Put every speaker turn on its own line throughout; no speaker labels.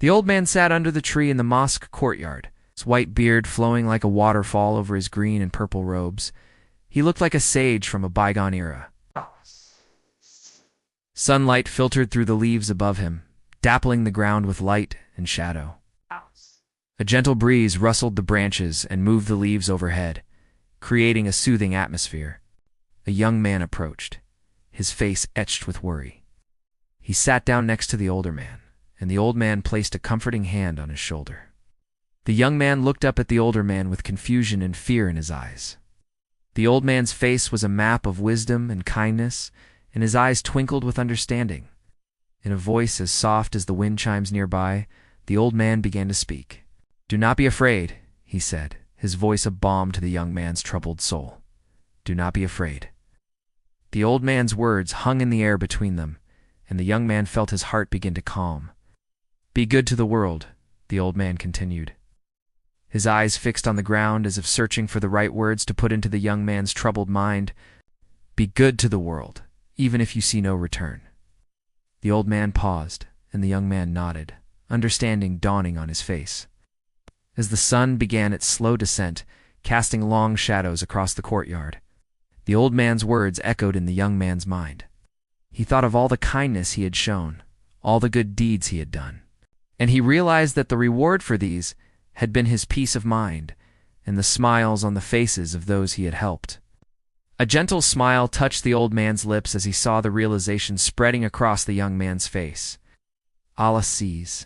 The old man sat under the tree in the mosque courtyard, his white beard flowing like a waterfall over his green and purple robes. He looked like a sage from a bygone era. Sunlight filtered through the leaves above him, dappling the ground with light and shadow. A gentle breeze rustled the branches and moved the leaves overhead, creating a soothing atmosphere. A young man approached, his face etched with worry. He sat down next to the older man, and the old man placed a comforting hand on his shoulder. The young man looked up at the older man with confusion and fear in his eyes. The old man's face was a map of wisdom and kindness, and his eyes twinkled with understanding. In a voice as soft as the wind chimes nearby, the old man began to speak. "Do not be afraid," he said, his voice a balm to the young man's troubled soul. "Do not be afraid." The old man's words hung in the air between them, and the young man felt his heart begin to calm. "Be good to the world," the old man continued, his eyes fixed on the ground as if searching for the right words to put into the young man's troubled mind. "Be good to the world, even if you see no return." The old man paused, and the young man nodded, understanding dawning on his face. As the sun began its slow descent, casting long shadows across the courtyard, the old man's words echoed in the young man's mind. He thought of all the kindness he had shown, all the good deeds he had done, and he realized that the reward for these had been his peace of mind and the smiles on the faces of those he had helped. A gentle smile touched the old man's lips as he saw the realization spreading across the young man's face. "Allah sees,"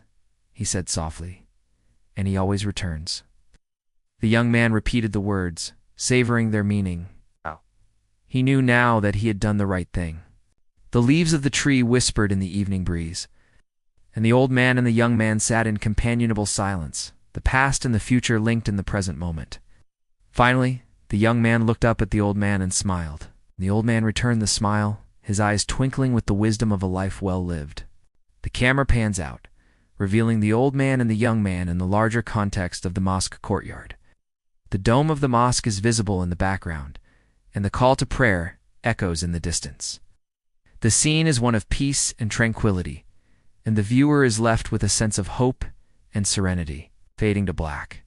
he said softly, "and he always returns." The young man repeated the words, savoring their meaning. He knew now that he had done the right thing. The leaves of the tree whispered in the evening breeze, and the old man and the young man sat in companionable silence, the past and the future linked in the present moment. Finally, the young man looked up at the old man and smiled. The old man returned the smile, his eyes twinkling with the wisdom of a life well lived. The camera pans out, revealing the old man and the young man in the larger context of the mosque courtyard. The dome of the mosque is visible in the background, and the call to prayer echoes in the distance. The scene is one of peace and tranquility, and the viewer is left with a sense of hope and serenity, fading to black.